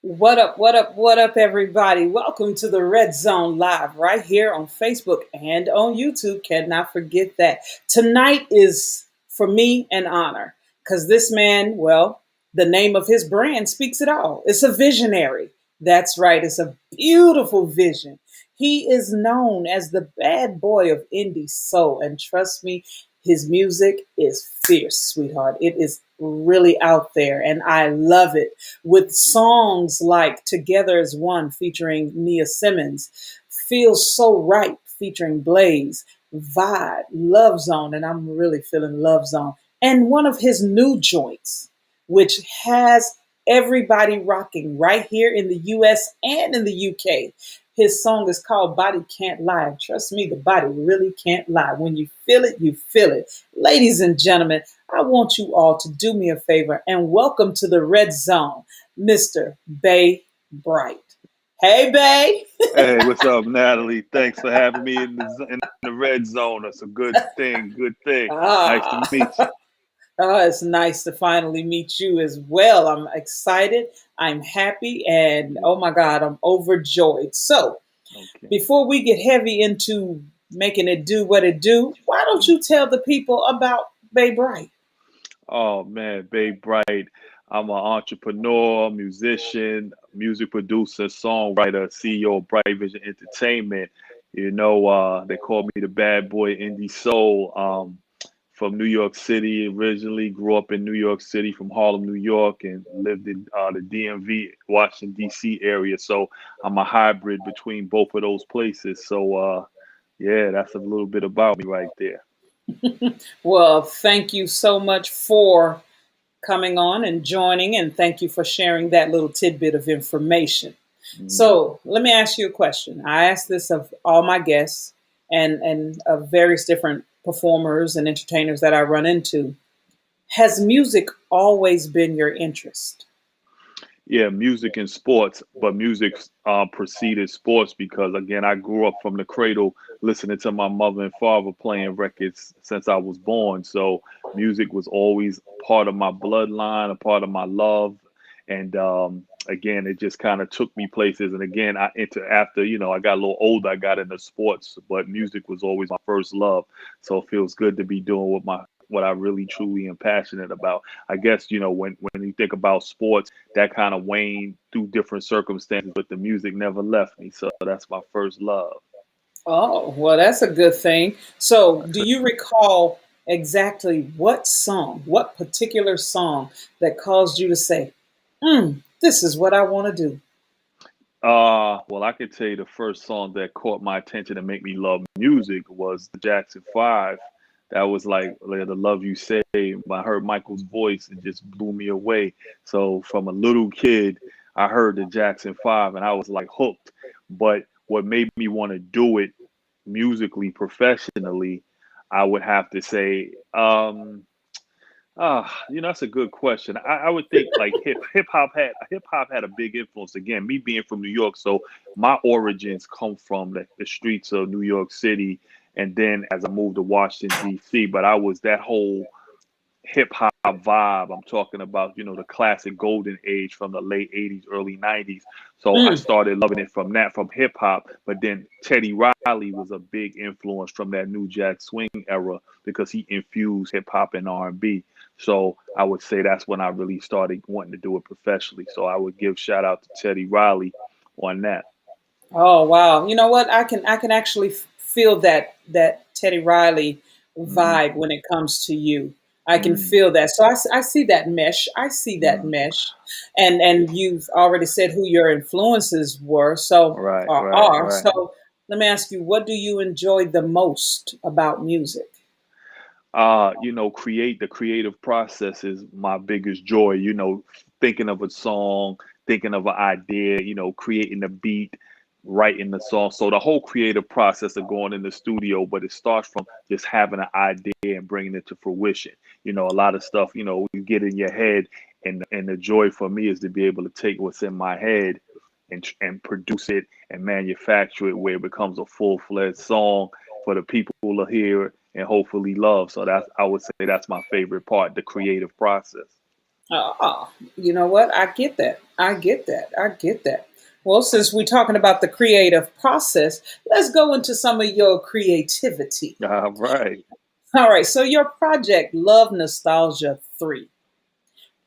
What up, what up, what up, everybody? Welcome to the Red Zone Live right here on Facebook and on YouTube. Cannot forget that. Tonight is, for me, an honor because this man, well, the name of his brand speaks it all. It's a visionary. That's right, it's a beautiful vision. He is known as the bad boy of indie soul, and trust me, his music is fierce, sweetheart. It is really out there, and I love it with songs like Together as One featuring Nia Simmons, Feels So Right featuring Blaze, Vibe, Love Zone, and I'm really feeling Love Zone, and one of his new joints, which has everybody rocking right here in the US and in the UK. His song is called Body Can't Lie. Trust me, the body really can't lie. When you feel it, you feel it. Ladies and gentlemen, I want you all to do me a favor and welcome to the Red Zone, Mr. Bey Bright. Hey, Bey. Hey, what's up, Natalie? Thanks for having me in the red zone. That's a good thing. Good thing. Nice to Ah, meet you. it's nice to finally meet you as well. I'm excited. I'm happy. And oh my God, I'm overjoyed. So, Okay. before we get heavy into making it do what it do, why don't you tell the people about Bey Bright? Oh man, Bey Bright. I'm an entrepreneur, musician, music producer, songwriter, CEO of Bright Vision Entertainment. They call me the bad boy indie soul. From New York City originally, grew up in New York City from Harlem, New York, and lived in the DMV, Washington, D.C. area. So I'm a hybrid between both of those places. Yeah, that's a little bit about me right there. Well, thank you so much for coming on and joining, and thank you for sharing that little tidbit of information. Mhm. So, let me ask you a question. I ask this of all my guests and of various different performers and entertainers that I run into. Has music always been your interest? Yeah, music and sports, but music preceded sports because, again, I grew up from the cradle listening to my mother and father playing records since I was born. So music was always part of my bloodline, a part of my love. And again, it just kind of took me places. And again, after, I got a little older, I got into sports, but music was always my first love. So it feels good to be doing what I really truly am passionate about. I guess, when you think about sports, that kind of waned through different circumstances, but the music never left me. So that's my first love. Oh, well, that's a good thing. So, do you recall exactly what song, what particular song that caused you to say, this is what I want to do? Well, I could tell you the first song that caught my attention and made me love music was the Jackson Five. That was like the Love You Say. I heard Michael's voice and just blew me away. So from a little kid, I heard the Jackson Five and I was like hooked. But what made me want to do it musically, professionally, I would have to say, that's a good question. I would think like hip hop had a big influence. Again, me being from New York, so my origins come from the streets of New York City, and then as I moved to Washington D.C. But I was that whole hip hop vibe. I'm talking about, the classic golden age from the late 80s, early 90s. So I Mm, started loving it from hip hop. But then Teddy Riley was a big influence from that New Jack Swing era because he infused hip hop and R&B. So I would say that's when I really started wanting to do it professionally. So I would give shout out to Teddy Riley on that. oh wow! You know what? I can actually feel that Teddy Riley Hmm. vibe when it comes to you. I can Hmm. feel that. So I see that mesh. I see that Hmm. mesh, and you've already said who your influences were. So Right, or right, are right. so. Let me ask you, what do you enjoy the most about music? Create the creative process is my biggest joy. Thinking of a song, thinking of an idea, creating the beat, writing the song. So the whole creative process of going in the studio, but it starts from just having an idea and bringing it to fruition. A lot of stuff, you get in your head, and the joy for me is to be able to take what's in my head and produce it and manufacture it where it becomes a full-fledged song for the people to hear and hopefully love. So I would say that's my favorite part, the creative process. You know what? I get that. I get that. I get that. Well, since we're talking about the creative process, let's go into some of your creativity. All right. All right. So, your project, Love Nostalgia 3. Soul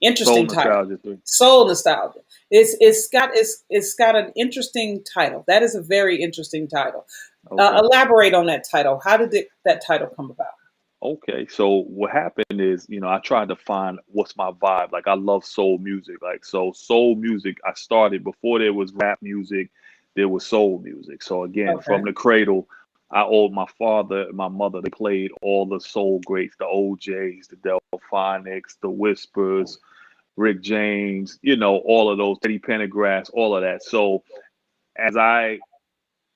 Interesting title. Nostalgia 3. Soul Nostalgia. It's got an interesting title. That is a very interesting title. Okay. Elaborate on that title. How did that title come about? Okay, so what happened is, I tried to find what's my vibe. Like I love soul music. Like so soul music, I started before there was rap music, there was soul music. So again, Okay. from the cradle, I owed my father and my mother, they played all the soul greats, the OJs, the Delphonics, the Whispers, Rick James, all of those, Teddy Pendergrass, all of that. So as I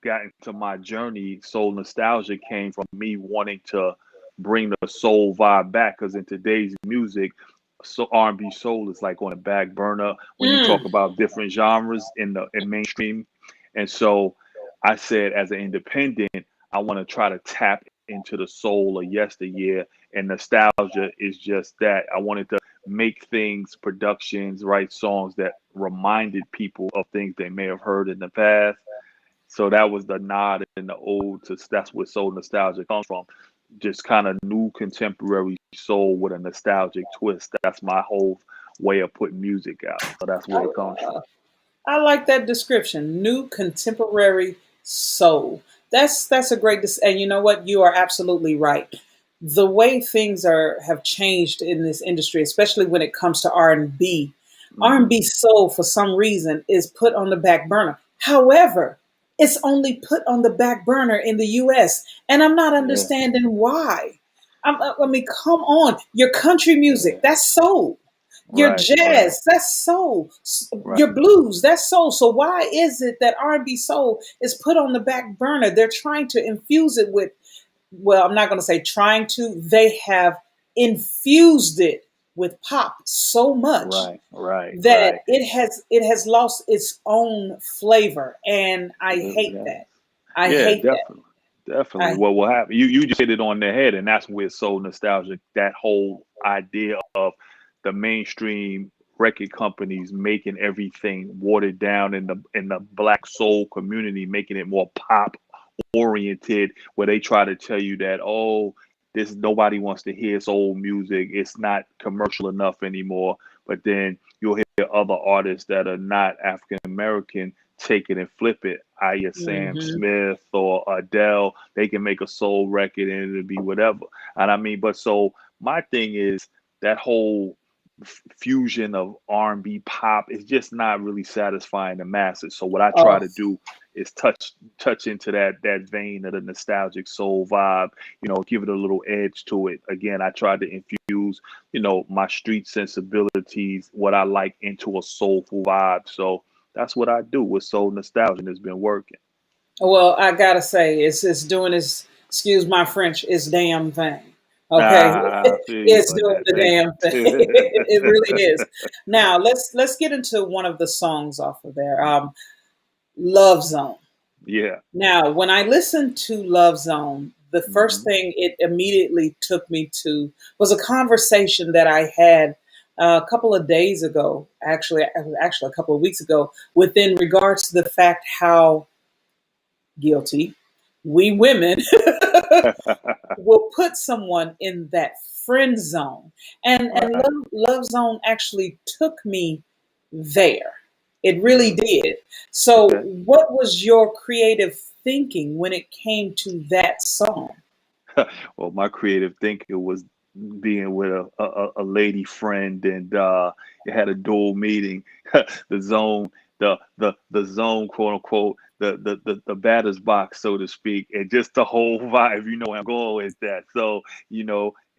got into my journey, soul nostalgia came from me wanting to bring the soul vibe back. Because in today's music, so R&B soul is like on the back burner when you talk Mm. about different genres in mainstream. And so I said, as an independent, I want to try to tap into the soul of yesteryear, and nostalgia is just that. I wanted to make things, productions, write songs that reminded people of things they may have heard in the past. So that was the nod and the ode to, that's where soul nostalgia comes from. Just kind of new contemporary soul with a nostalgic twist. That's my whole way of putting music out. So that's where it comes from. I like that description. New contemporary soul. That's a great and you know what? You are absolutely right. The way things are have changed in this industry, especially when it comes to R&B. Hmm. R&B soul for some reason is put on the back burner. However, it's only put on the back burner in the US, and I'm not Yeah. understanding why. I mean, come on. Your country music, Yeah. that's soul. Your Right. Right. jazz, that's soul. Right. Your blues, that's soul. So why is it that R&B soul is put on the back burner? They're trying to infuse it with, well, I'm not going to say trying to. They have infused it with pop so much Right. Right. that Right. it has lost its own flavor, and It I really hate has. that. I Yeah, hate that. definitely. Definitely. I What will happen? You just hit it on the head, and that's where soul nostalgic, that whole idea of the mainstream record companies making everything watered down in the black soul community, making it more pop oriented, where they try to tell you that, oh, this nobody wants to hear soul music. It's not commercial enough anymore. But then you'll hear other artists that are not African American take it and flip it, i.e. Sam hmm Smith or Adele. They can make a soul record and it'll be whatever. And I mean, but so my thing is that whole fusion of R&B pop is just not really satisfying the masses. So what I try oh, to do is touch into that vein of the nostalgic soul vibe, give it a little edge to it. Again, I tried to infuse, my street sensibilities, what I like, into a soulful vibe. So that's what I do with soul nostalgia, and it's been working. well, I gotta say, it's doing its, excuse my French, its damn thing. Okay, I feel you it's on doing that. the Thank damn thing. you. It really is. Now let's get into one of the songs off of there. Love Zone. Yeah. Now, when I listened to Love Zone, the first Hmm. thing it immediately took me to was a conversation that I had a couple of days ago, actually a couple of weeks ago, within regards to the fact how guilty we women will put someone in that friend zone. And Right. love Zone actually took me there. It really Mm. did. So, Okay. what was your creative thinking when it came to that song? Well, my creative thinking was being with a lady friend, and it had a dual meaning. The zone, the zone, quote unquote, the batter's box, so to speak, and just the whole vibe. You know where I'm going with that. So in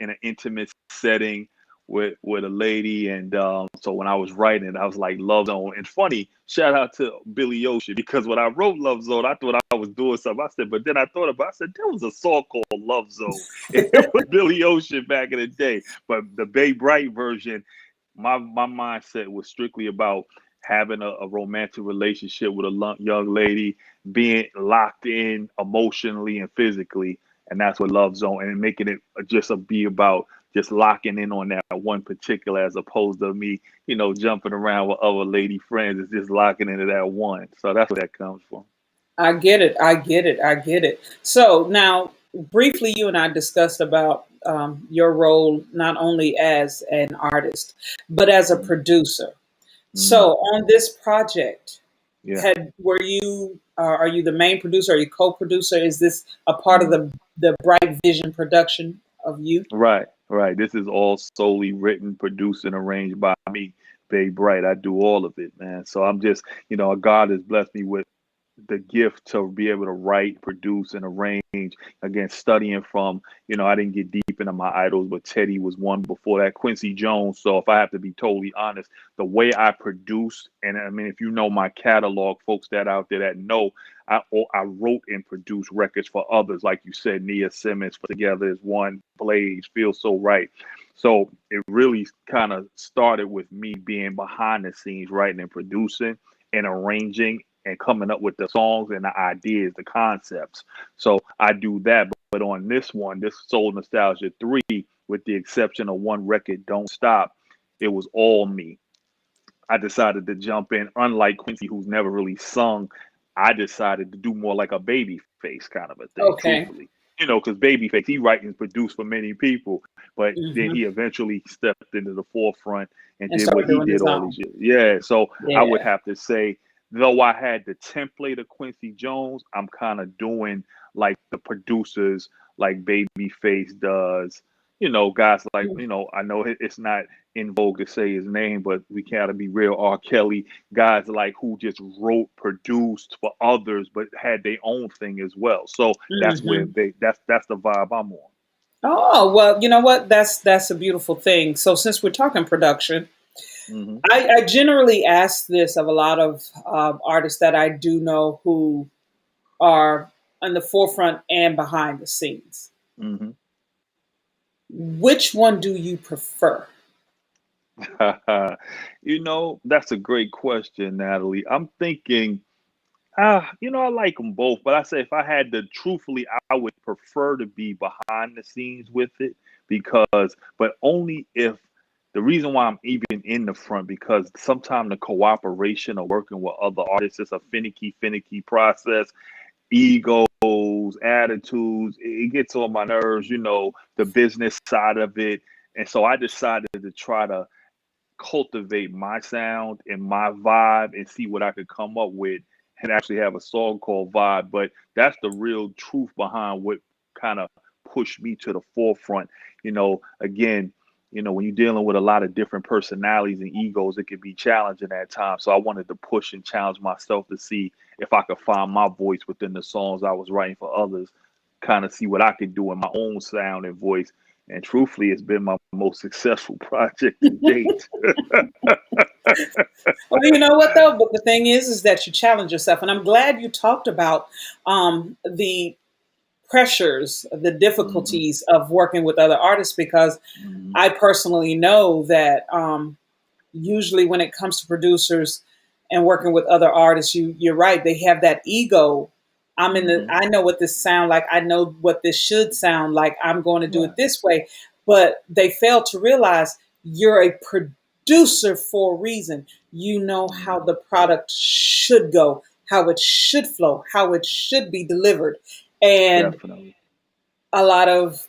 an intimate setting with a lady, and so when I was writing it, I was like Love Zone. And funny, shout out to Billy Ocean, because when I wrote Love Zone, I thought I was doing something. I said, but then I thought about, I said, there was a song called Love Zone. It was Billy Ocean back in the day. But the Bey Bright version, my mindset was strictly about having a romantic relationship with a young lady, being locked in emotionally and physically, and that's what Love Zone, and making it just be about just locking in on that one particular, as opposed to me, jumping around with other lady friends. It's just locking into that one. So that's where that comes from. I get it. I get it. I get it. So now, briefly, you and I discussed about your role not only as an artist but as a Mm-hmm. producer. Mm-hmm. So on this project, Yeah. are you the main producer? Are you co-producer? Is this a part of Mm-hmm. the Bright Vision production of you? Right, right. This is all solely written, produced, and arranged by me, Bey Bright. I do all of it, man. So I'm just, God has blessed me with the gift to be able to write, produce, and arrange. Again, studying from, I didn't get deep into my idols, but Teddy was one before that, Quincy Jones. So if I have to be totally honest, the way I produce, and I mean, if you know my catalog, folks that out there that know, I wrote and produced records for others, like you said, Nia Simmons, Together is One, Blaze, Feels So Right. So it really kind of started with me being behind the scenes, writing and producing and arranging and coming up with the songs and the ideas, the concepts. So I do that. But on this one, this Soul Nostalgia 3, with the exception of one record, Don't Stop, it was all me. I decided to jump in. Unlike Quincy, who's never really sung, I decided to do more like a baby face kind of a thing, Okay. truthfully. Because Babyface, he writes and produced for many people, but then Hmm. he eventually stepped into the forefront and And did what start he doing did his all these own. years. Yeah, so I would Yeah. have to say, though I had the template of Quincy Jones, I'm kind of doing like the producers, like Babyface does. Guys like, I know it's not in vogue to say his name, but we gotta be real. R. Kelly, guys like who just wrote, produced for others, but had their own thing as well. So that's where Hmm. that's the vibe I'm on. Oh, well, you know what? That's a beautiful thing. So since we're talking production, Hmm. I generally ask this of a lot of artists that I do know who are on the forefront and behind the scenes. Hmm. Which one do you prefer? That's a great question, Natalie. I'm thinking, I like them both, but I say if I had to truthfully, I would prefer to be behind the scenes with it but only if the reason why I'm even in the front, because sometimes the cooperation of working with other artists is a finicky process. Egos, attitudes, it gets on my nerves, the business side of it. And so I decided to try to cultivate my sound and my vibe and see what I could come up with and actually have a song called Vibe. But that's the real truth behind what kind of pushed me to the forefront. Again, when you're dealing with a lot of different personalities and egos, it can be challenging at times. So I wanted to push and challenge myself to see if I could find my voice within the songs I was writing for others, kind of see what I could do in my own sound and voice. And truthfully, it's been my most successful project to date. Well, you know what though? But the thing is that you challenge yourself, and I'm glad you talked about the pressures, the Hmm. difficulties of working with other artists, because Hmm. I personally know that usually when it comes to producers and working with other artists, you're right. They have that ego. Hmm. I know what this sound like. I know what this should sound like. I'm going to do it Right. this way. But they fail to realize you're a producer for a reason. You know how Hmm. the product should go, how it should flow, how it should be delivered. And Definitely. a lot of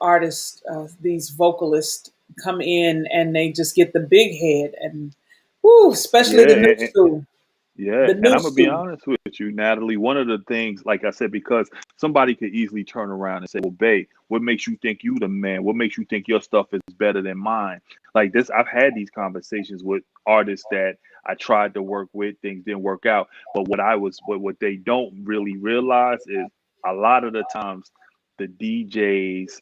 artists, these vocalists come in and they just get the big head and, woo, especially Yeah. the new school, Yeah, the and new I'm gonna be school. honest with you, Natalie. One of the things, like I said, because somebody could easily turn around and say, "Well, Bay, what makes you think you the man? What makes you think your stuff is better than mine?" Like this, I've had these conversations with artists that I tried to work with, things didn't work out. But what they don't really realize is a lot of the times the DJs,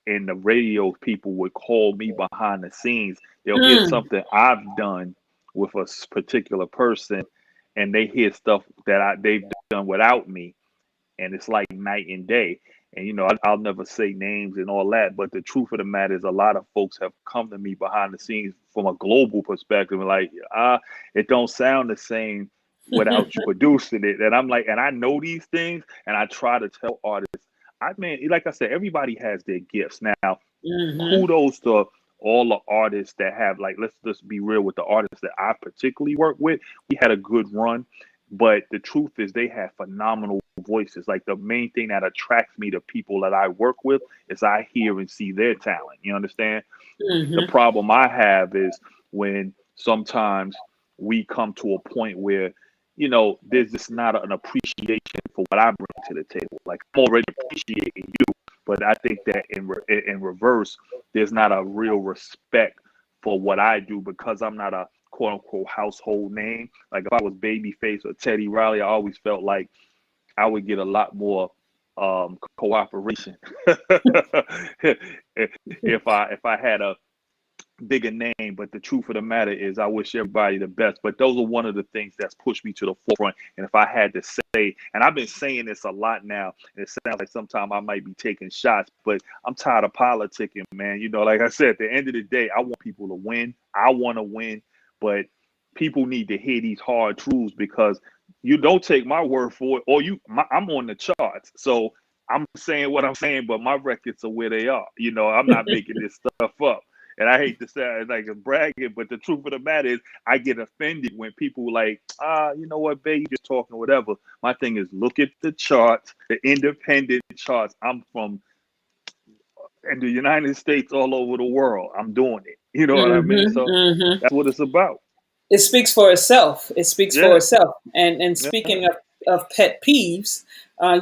and the radio people would call me behind the scenes. They'll hear Mm, something I've done with a particular person, and they hear stuff that they've done without me, and it's like night and day. And I'll never say names and all that, but the truth of the matter is, a lot of folks have come to me behind the scenes from a global perspective, and like, it don't sound the same without you producing it. And I'm like, and I know these things, and I try to tell artists, I mean, like I said, everybody has their gifts. Now, Mm-hmm. Kudos to all the artists that have, like, let's just be real with the artists that I particularly work with. We had a good run, but the truth is they have phenomenal voices. Like, the main thing that attracts me to people that I work with is I hear and see their talent. You understand? The Mm-hmm. problem I have is when sometimes we come to a point where, there's just not an appreciation for what I bring to the table. Like, I'm already appreciating you, but I think that in reverse, there's not a real respect for what I do because I'm not a quote unquote household name. Like, if I was Babyface or Teddy Riley, I always felt like I would get a lot more cooperation if I had a bigger name. But the truth of the matter is, I wish everybody the best. But those are one of the things that's pushed me to the forefront. And if I had to say, and I've been saying this a lot now, and it sounds like sometimes I might be taking shots, but I'm tired of politicking, man. Like I said, at the end of the day, I want people to win. I want to win, but people need to hear these hard truths because you don't take my word for it, or I'm on the charts. So I'm saying what I'm saying, but my records are where they are. I'm not making this stuff up. And I hate to say it like a bragging, but the truth of the matter is I get offended when people like, you know what, babe, you just talking whatever. My thing is, look at the charts, the independent charts. I'm from in the United States, all over the world. I'm doing it. You know what I mean? Mm-hmm. So Mm-hmm. that's what it's about. It speaks for itself. It speaks for Yeah. itself. And Yeah. speaking of pet peeves,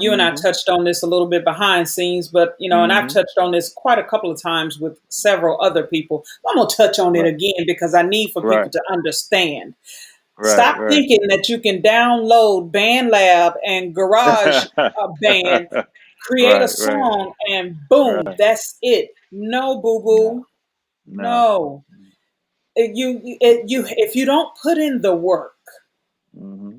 you and I Mm-hmm. touched on this a little bit behind scenes, but and I've Mm-hmm. touched on this quite a couple of times with several other people. I'm gonna touch on it Right. again because I need for people Right. to understand. Right. Stop Right. thinking that you can download BandLab and Garage Band, create a Right. Right. song, and boom, Right. that's it. No, boo No. boo, No. no. If you don't put in the work, Mm-hmm.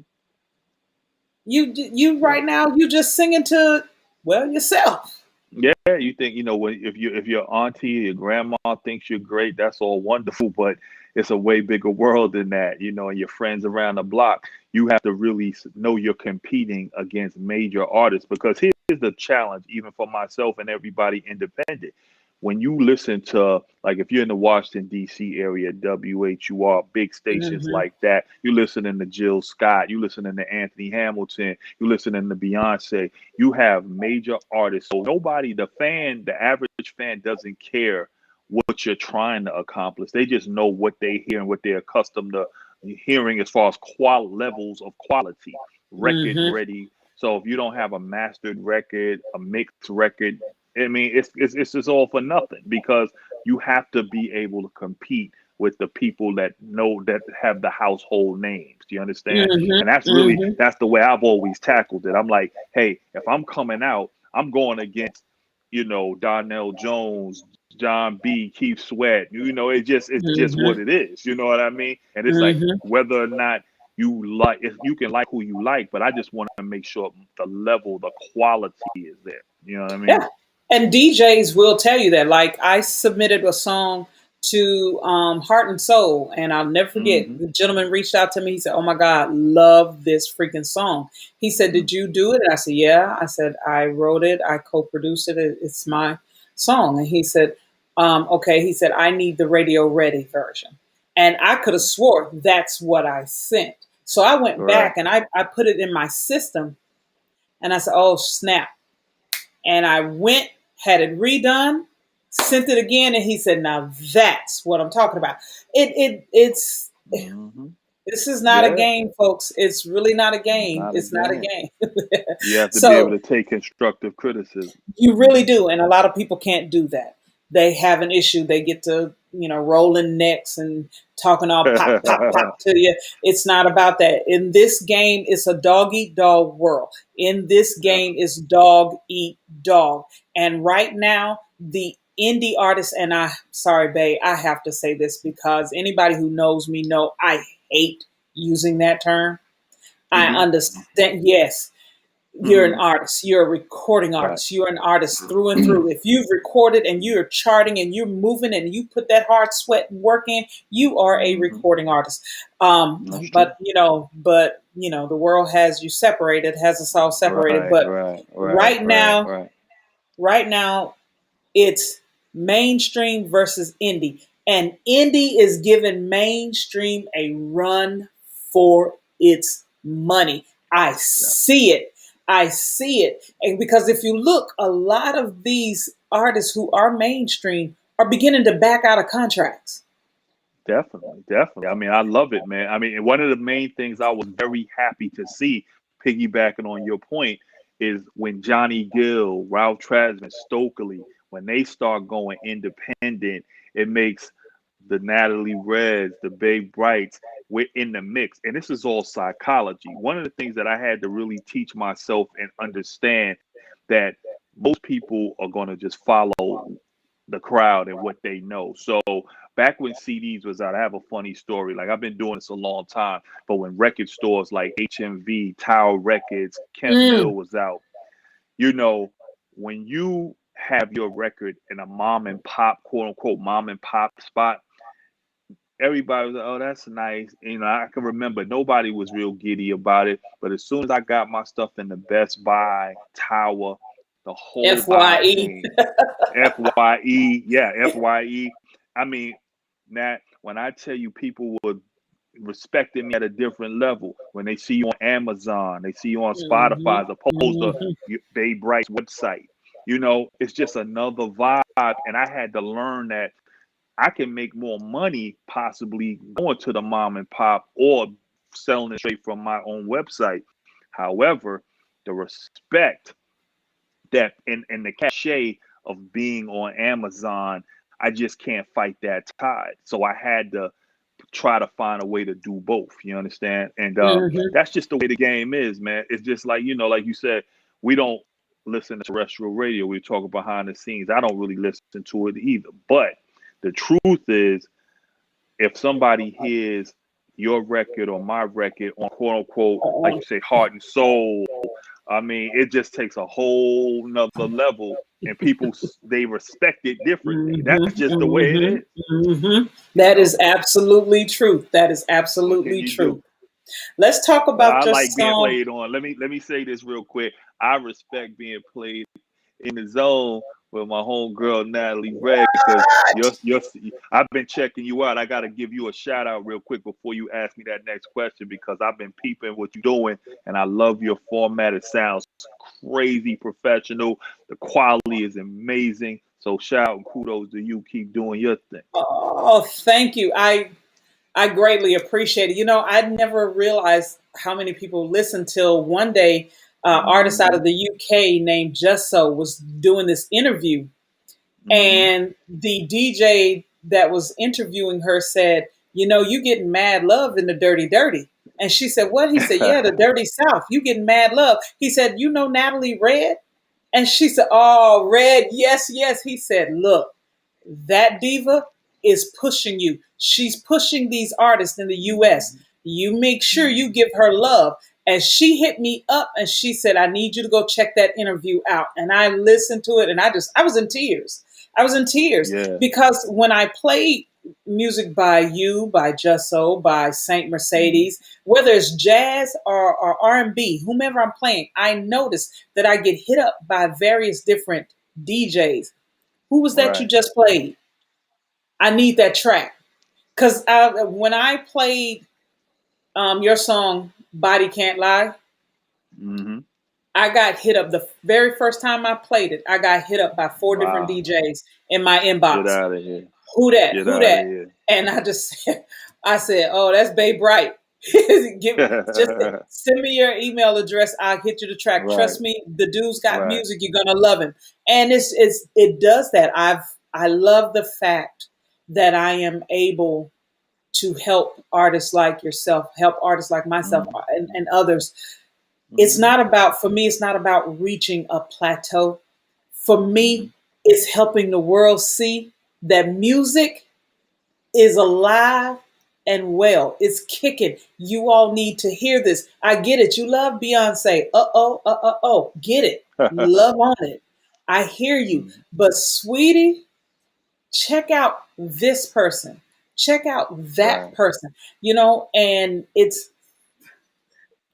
you Yeah. right now you just singing to yourself. Yeah, you think when if your auntie or your grandma thinks you're great, that's all wonderful, but it's a way bigger world than that. And your friends around the block, you have to really know you're competing against major artists because here's the challenge, even for myself and everybody independent. When you listen to, like, if you're in the Washington D.C. area, WHUR, big stations Hmm. like that, you listening to Jill Scott, you listening to Anthony Hamilton, you listening to Beyonce. You have major artists. So nobody, the average fan doesn't care what you're trying to accomplish. They just know what they hear and what they're accustomed to hearing as far as levels of quality, record Hmm. ready. So if you don't have a mastered record, a mixed record, I mean, it's just all for nothing because you have to be able to compete with the people that know that have the household names. Do you understand? Hmm. And Hmm. that's the way I've always tackled it. I'm like, hey, if I'm coming out, I'm going against, Donnell Jones, John B, Keith Sweat. It's just Hmm. what it is. You know what I mean? And it's like Hmm. whether or not if you can like who you like, but I just want to make sure the level, the quality is there. You know what I mean? Yeah. And DJs will tell you that. Like I submitted a song to Heart and Soul, and I'll never forget. Mm-hmm. The gentleman reached out to me. He said, "Oh my God, love this freaking song." He said, "Did you do it?" And I said, "Yeah." I said, "I wrote it. I co-produced it. It's my song." And he said, "Okay." He said, "I need the radio ready version," and I could have swore that's what I sent. So I went Right. back and I put it in my system, and I said, "Oh snap." And I went, had it redone, sent it again, and he said, "Now that's what I'm talking about." It's Mm-hmm. this is not a Yeah. game, folks. It's really not a game. Not a It's not a game. game. You have to be able So to take constructive criticism. you really Mm-hmm. do, and a lot of people can't do that. They have an issue. They get to rolling necks and talking all pop pop pop to you. It's not about that. In this game, it's a dog eat dog world. In this Yeah. game, it's dog eat dog. And right now, the indie artists, and I sorry, Bay, I have to say this because anybody who knows me know I hate using that term. I Mm-hmm. understand. Yes, you're an Mm-hmm. artist. You're a recording Right. artist. You're an artist through and through. If you've recorded and you're charting and you're moving and you put that hard sweat and work in, you are a Mm-hmm. recording artist. That's true. But the world has you separated, has us all separated. Right. But Right. Right. right Right. now, Right. right now, it's mainstream versus indie. And indie is giving mainstream a run for its money. I Yeah, see it. I see it. And because if you look, a lot of these artists who are mainstream are beginning to back out of contracts. definitely, definitely. I mean, I love it, man. I mean, and one of the main things I was very happy to see, piggybacking on your point, is when Johnny Gill, Ralph Tresvant, Stokely, when they start going independent, it makes the Natalie Reds, the Bey Brights, we're in the mix. And this is all psychology. One of the things that I had to really teach myself and understand that most people are going to just follow the crowd and what they know. So back when CDs was out, I have a funny story. Like I've been doing this a long time, but when record stores like HMV, Tower Records, Kent Mill Mm, was out, you know, when you have your record in a mom and pop, quote unquote, mom and pop spot, everybody was like, "Oh, that's nice." You know, I can remember nobody was real giddy about it, but as soon as I got my stuff in the Best Buy, Tower, the whole FYE. vibe changed. FYE, yeah, FYE. I mean, Nat, when I tell you people were respecting me at a different level, when they see you on Amazon, they see you on Spotify Mhm, as opposed to mhm. Bey Bright's website, it's just another vibe. And I had to learn that I can make more money possibly going to the mom and pop or selling it straight from my own website. However, the respect that and the cachet of being on Amazon, I just can't fight that tide. So I had to try to find a way to do both. You understand? And Mhm. that's just the way the game is, man. It's just like like you said, we don't listen to terrestrial radio. We talk behind the scenes. I don't really listen to it either. But the truth is, if somebody hears your record or my record on quote unquote, like you say, heart and soul, I mean, it just takes a whole nother level, and people they respect it differently. Mhm, That's just the way it mhm, is. mhm. You That is know, absolutely true. That is what can absolutely you do? true. Let's talk But about I your like being song. played on. Let me say this real quick. I respect being played in the zone with my homegirl Natalie Red because your I've been checking you out. I got to give you a shout out real quick before you ask me that next question because I've been peeping what you're doing and I love your format. It sounds crazy professional. The quality is amazing. So shout out and kudos to you. Keep doing your thing. Oh, thank you. I greatly appreciate it. I never realized how many people listen till one day. Artist out Hmm. of the UK named Just So was doing this interview, Hmm. and the DJ that was interviewing her said, you getting mad love in the dirty, dirty. And she said, what? He said, yeah, the dirty South. You getting mad love. He said, Natalie Red? And she said, oh, Red, yes, yes. He said, look, that diva is pushing you. She's pushing these artists in the US. You make sure you Hmm. give her love. And she hit me up and she said, I need you to go check that interview out. And I listened to it and I was in tears. I was in tears Yeah. because when I played music by you, by Just So, by Saint Hmm. Mercedes, whether it's jazz or R&B, whomever I'm playing, I notice that I get hit up by various different DJs. Who was that you Right. just played? I need that track. Because when I played your song, Body Can't Lie, Hmm. I got hit up the very first time I played it. I got hit up by four different Wow. DJs in my Get inbox. out of here. Who that? Get Who out of that? here. And I just I said, oh, that's Bey Bright. Just send me your email address. I'll hit you the track. Right. Trust me, the dude's got Right. music. You're gonna love him. And it does that. I love the fact that I am able to help artists like yourself, help artists like myself Hmm. and others. It's Hmm. not about, for me, it's not about reaching a plateau. For Hmm. me, it's helping the world see that music is alive and well. It's kicking. You all need to hear this. I get it. You love Beyonce. Oh. Get it. Love on it. I hear you. But, sweetie, check out this person. Check out that Right. person. And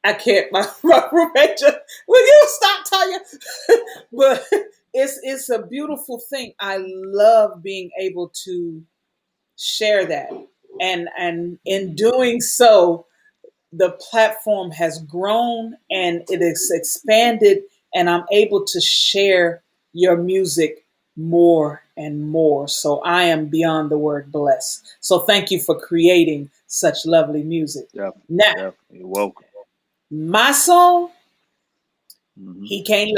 I can't, my roommate just, will you stop, Tanya? but it's a beautiful thing. I love being able to share that, and in Mhm. doing so, the platform has grown and it is expanded, and I'm able to share your music more and more. So I am beyond the word blessed. So thank you for creating such lovely music. Definitely, Now, definitely. You're welcome. my song, Hmm. he can't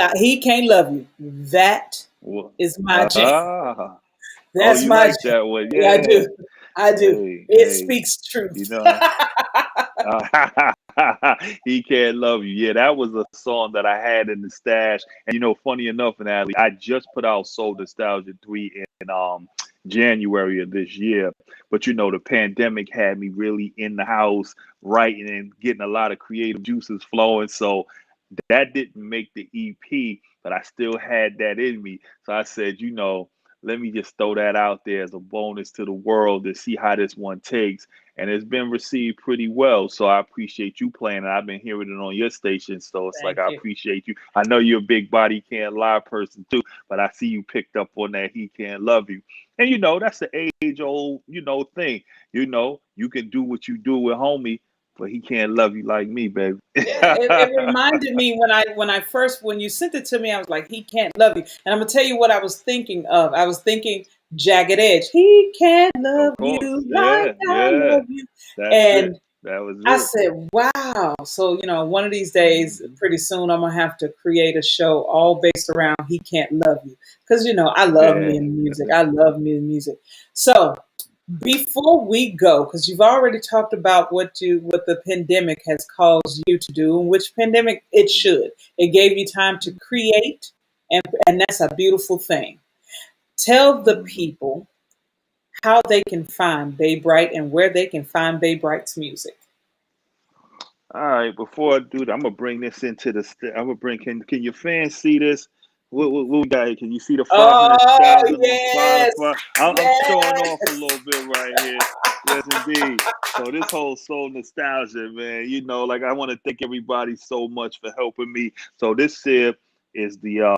love you. That Well, is my jam. ah, oh, That's you my like jam. that one? Yeah, I Yeah. do. I do. Hey, It hey. speaks truth. You know, he can't love you. Yeah, that was a song that I had in the stash. And funny enough, Natalie, I just put out Soul Nostalgia 3 in January of this year. But the pandemic had me really in the house writing and getting a lot of creative juices flowing. So that didn't make the EP, but I still had that in me. So I said, let me just throw that out there as a bonus to the world to see how this one takes. And it's been received pretty well. So I appreciate you playing it. I've been hearing it on your station. So it's like Thank I you. appreciate you. I know you're a big body can't lie person too, but I see you picked up on that he can't love you. And that's the age old, thing. You can do what you do with homie, but he can't love you like me, baby. Yeah, it reminded me when you sent it to me, I was like, he can't love you. And I'm gonna tell you what I was thinking of. I was thinking Jagged Edge. He can't Of love you course. like Yeah, I yeah. love you. That's it. And That was I it. said, wow. So, one of these days, Hmm. pretty soon, I'm gonna have to create a show all based around He Can't Love You. Because I love me Yeah. in music. I love me in music. So before we go, because you've already talked about what the pandemic has caused you to do, and which pandemic it should. It gave you time to create, and that's a beautiful thing. Tell the Hmm. people how they can find Bey Bright and where they can find Bey Bright's music. All right. Before I do that, I'm gonna bring this into the. I'm gonna bring. Can your fans see this? What we got here? Can you see the Oh 500,000 on yes, Spotify? I'm showing off a yes. little bit right here. Yes, indeed. So this whole soul nostalgia, man. Like I want to thank everybody so much for helping me. So this here is the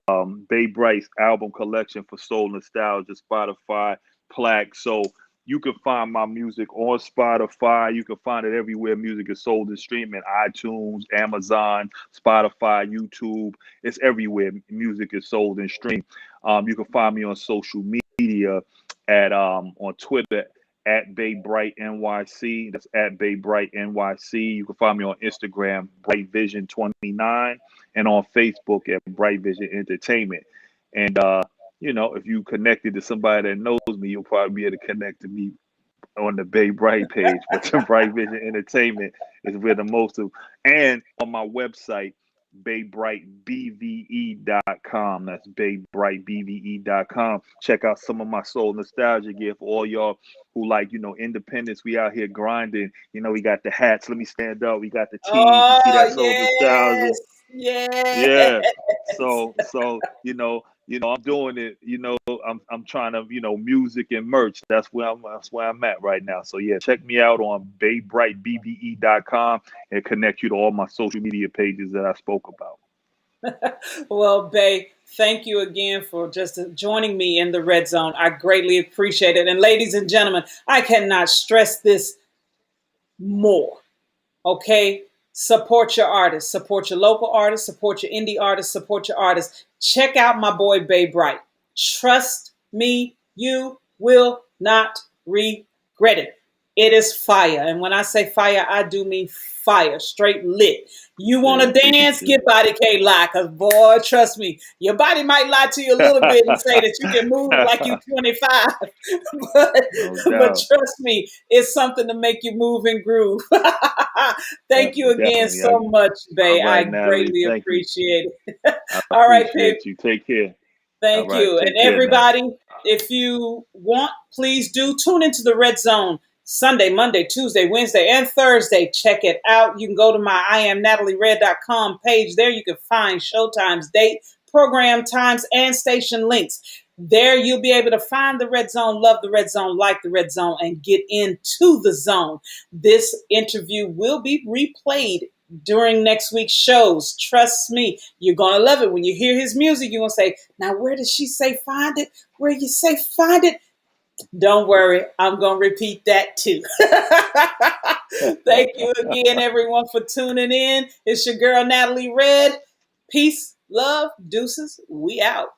Bey Bright's album collection for soul nostalgia, Spotify plaque. So you can find my music on Spotify. You can find it everywhere music is sold and streaming: iTunes, Amazon, Spotify, YouTube. It's everywhere music is sold and streamed. You can find me on social media at on Twitter at Bey Bright NYC. That's at Bey Bright NYC. You can find me on Instagram, Bright Vision 29, and on Facebook at Bright Vision Entertainment. And if you connected to somebody that knows me, you'll probably be able to connect to me on the Bey Bright page. But the Bright Vision Entertainment is where the most of, and on my website, BeyBrightBVE.com. That's BeyBrightBVE.com. Check out some of my soul nostalgia gear for all y'all who like, independence. We out here grinding. We got the hats. Let me stand up. We got the tees. You see that Oh soul nostalgia? yes, yes. Yeah. So I'm doing it. I'm trying to, music and merch. That's where I'm at right now. So yeah, check me out on BeyBrightBBE.com and connect you to all my social media pages that I spoke about. Well, Bey, thank you again for just joining me in the red zone. I greatly appreciate it. And ladies and gentlemen, I cannot stress this more. Okay? Support your artists, support your local artists, support your indie artists, support your artists. Check out my boy Bey Bright. Trust me, you will not regret it. It is fire. And when I say fire, I do mean fire, straight lit. You want Yeah, to dance? appreciate Get it. body can't lie. Because, boy, trust me, your body might lie to you a little bit and say that you can move like you 25. but, No but doubt. trust me, it's something to make you move and groove. Thank you again Definitely. so much, All Bay. I right, Natalie. greatly Thank you. appreciate it. I All right, Bay. appreciate you. Take care. All Thank right. you. And Take care now. everybody, if you want, please do tune into the Red Zone Sunday, Monday, Tuesday, Wednesday, and Thursday. Check it out. You can go to my IamNatalieRed.com page. There you can find showtimes, date, program times, and station links. There you'll be able to find the Red Zone, love the Red Zone, like the Red Zone, and get into the zone. This interview will be replayed during next week's shows. Trust me, you're going to love it. When you hear his music, you're going to say, now, where did she say find it? Where you say find it? Don't worry, I'm going to repeat that too. Thank you again, everyone, for tuning in. It's your girl, Natalie Red. Peace, love, deuces. We out.